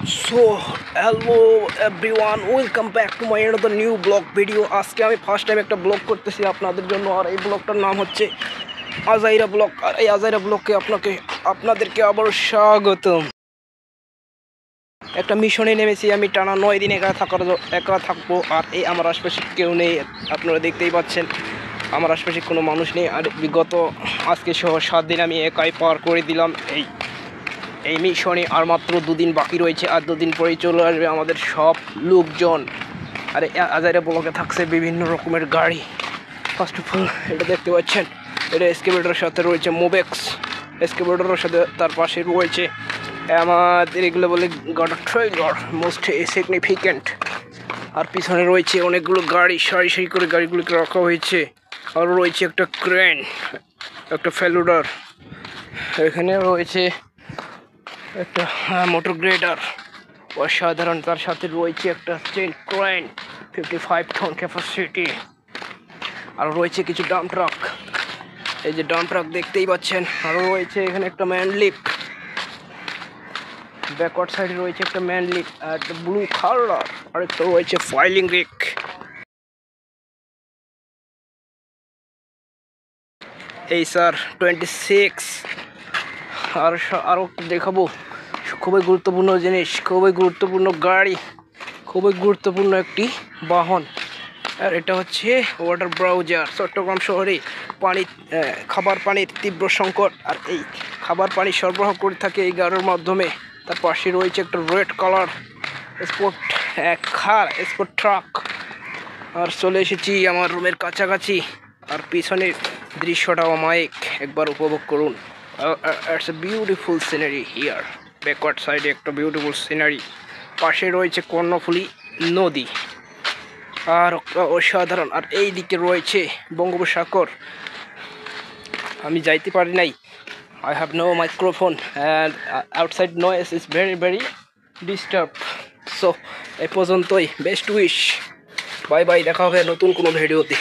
So hello everyone, welcome back to my another new blog video. আজকে আমি first time একটা blog করতেছি আপনাদের জন্য, আর এই ব্লগটার নাম হচ্ছে আজাইরা ব্লগ। আর এই আজাইরা ব্লগকে আপনাদেরকে আবার স্বাগতম। একটা মিশনে নেমেছি আমি, টানা 9 দিন একা থাকবো। আর এই আমার আশপাশে কেউ নেই, আপনারা দেখতেই পাচ্ছেন আমার আশপাশে কোনো মানুষ নেই। আর বিগত আজকে সহ 7 দিন আমি একাই পার করে দিলাম এই মিশনে। আর মাত্র 2 দিন বাকি রয়েছে, আর 2 দিন পরেই চলে আসবে আমাদের সব লোকজন। আর আজাইরা ব্লকে থাকছে বিভিন্ন রকমের গাড়ি। ফার্স্ট অফ অল এটা দেখতে পাচ্ছেন, এটা এসকেভেটরের সাথে রয়েছে মোবেক্স। এসকেভেটরের সাথে তার পাশে রয়েছে আমাদের এগুলো বলে গাড়ি ট্রেলার, মোস্ট সিগনিফিক্যান্ট। আর পিছনে রয়েছে অনেকগুলো গাড়ি, সারি সারি করে গাড়িগুলোকে রাখা হয়েছে। আর রয়েছে একটা ক্রেন, একটা ফেলুডার, এখানে রয়েছে একটা মোটর গ্রেডার অসাধারণ। তার সাথে রয়েছে একটা স্টিল ক্রেন 55 টন ক্যাপাসিটি। আর রয়েছে কিছু ডাম্প ট্রাক, এই যে ডাম্প ট্রাক দেখতেই পাচ্ছেন। আরও রয়েছে এখানে একটা ম্যান লিফট, ব্যাকওয়ার্ড সাইডে রয়েছে একটা ম্যান লিফট আর একটা ব্লু কালার। আর একটা রয়েছে ফাইলিং রেক। এই স্যার 26। আরও দেখাবো খুবই গুরুত্বপূর্ণ জিনিস, খুবই গুরুত্বপূর্ণ গাড়ি, খুবই গুরুত্বপূর্ণ একটি বাহন। আর এটা হচ্ছে ওয়াটার ব্রাউজার। চট্টগ্রাম শহরে খাবার পানির তীব্র সংকট, আর এই খাবার পানি সরবরাহ করে থাকে এই গাড়ির মাধ্যমে। তার পাশে রয়েছে একটা রেড কালার স্পোর্ট ট্রাক। আর চলে এসেছি আমার রুমের কাছাকাছি, আর পিছনের দৃশ্যটাও অমায়িক, একবার উপভোগ করুন। It's a beautiful scenery here. Backward সাইডে একটা বিউটিফুল সিনারি, পাশে রয়েছে কর্ণফুলী নদী, আর অসাধারণ। আর এই দিকে রয়েছে বঙ্গোপসাগর। আমি যাইতে পারি নাই, I have no microphone and outside noise is very very disturb. So এ পর্যন্তই, বেস্ট উইশ, বাই বাই, দেখা হবে নতুন কোনো ভিডিওতে।